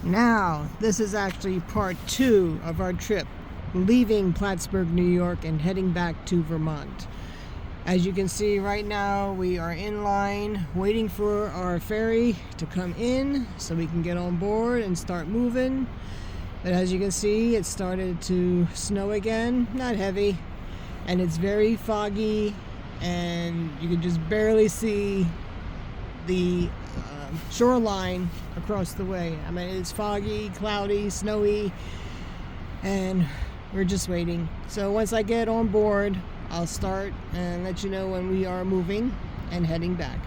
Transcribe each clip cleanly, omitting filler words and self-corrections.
Now, this is actually part 2 of our trip, leaving Plattsburgh, New York and heading back to Vermont. As you can see right now, we are in line waiting for our ferry to come in so we can get on board and start moving. But as you can see, it started to snow again, not heavy, and it's very foggy, and you can just barely see the shoreline across the way. I mean, it's foggy, cloudy, snowy, and we're just waiting. So once I get on board, I'll start and let you know when we are moving and heading back.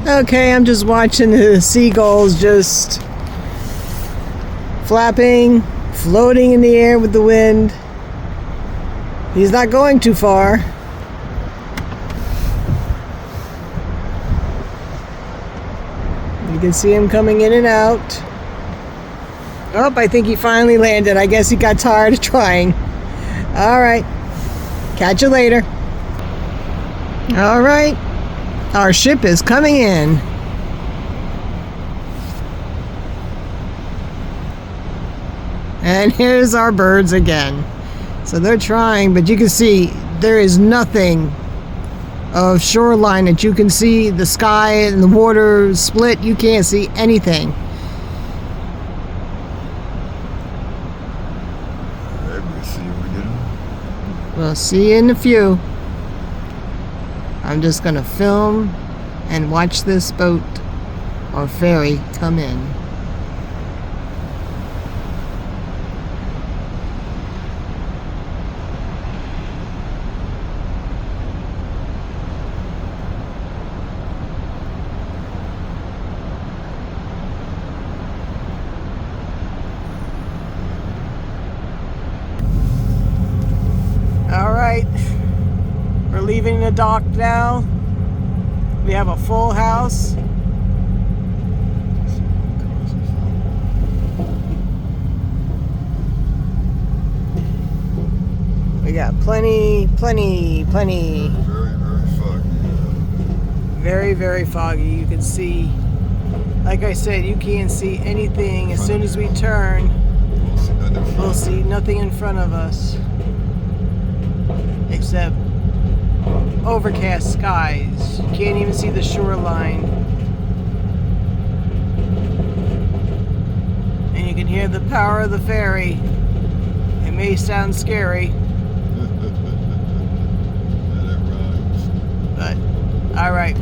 Okay, I'm just watching the seagulls just flapping, floating in the air with the wind. He's not going too far. You can see him coming in and out. Oh, I think he finally landed. I guess he got tired of trying. All right. Catch you later. All right. Our ship is coming in. And here's our birds again. So they're trying, but you can see there is nothing of shoreline that you can see. The sky and the water split. You can't see anything. We'll see you in a few. I'm just gonna film and watch this boat or ferry come in. Alright, we're leaving the dock now. We have a full house. We got plenty. Very foggy. You can see, like I said, you can't see anything. As soon as we turn, we'll see nothing in front of us except overcast skies. You can't even see the shoreline. And you can hear the power of the ferry. It may sound scary, but alright.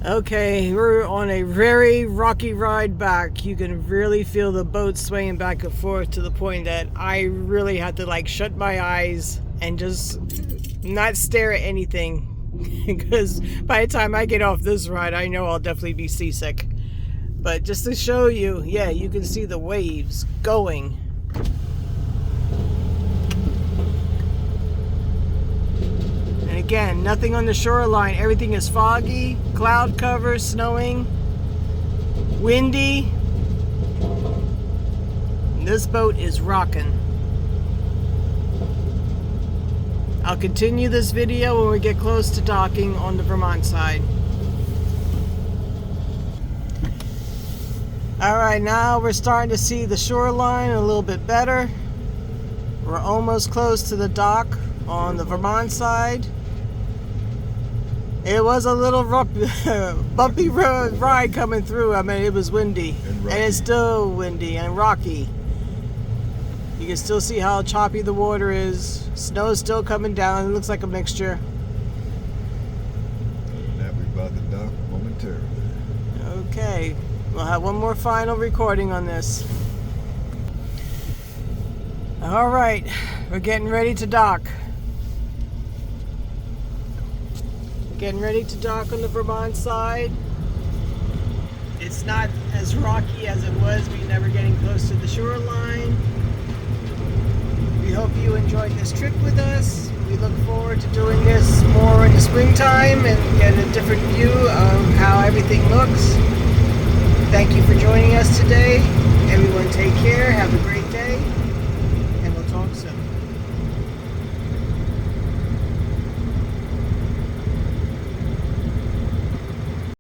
Okay, we're on a very rocky ride back. You can really feel the boat swaying back and forth to the point that I really had to like shut my eyes and just not stare at anything, because by the time I get off this ride, I know I'll definitely be seasick. But just to show you, yeah, you can see the waves going. Again, nothing on the shoreline. Everything is foggy, cloud cover, snowing, windy. And this boat is rocking. I'll continue this video when we get close to docking on the Vermont side. Alright, now we're starting to see the shoreline a little bit better. We're almost close to the dock on the Vermont side. It was a little rough, bumpy ride coming through. I mean, it was windy, and it's still windy and rocky. You can still see how choppy the water is. Snow is still coming down. It looks like a mixture. That we're about to dock momentarily. Okay, we'll have one more final recording on this. All right, we're getting ready to dock. Getting ready to dock on the Vermont side. It's not as rocky as it was. We're never getting close to the shoreline. We hope you enjoyed this trip with us. We look forward to doing this more in the springtime and get a different view of how everything looks. Thank you for joining us today. Everyone take care. Have a great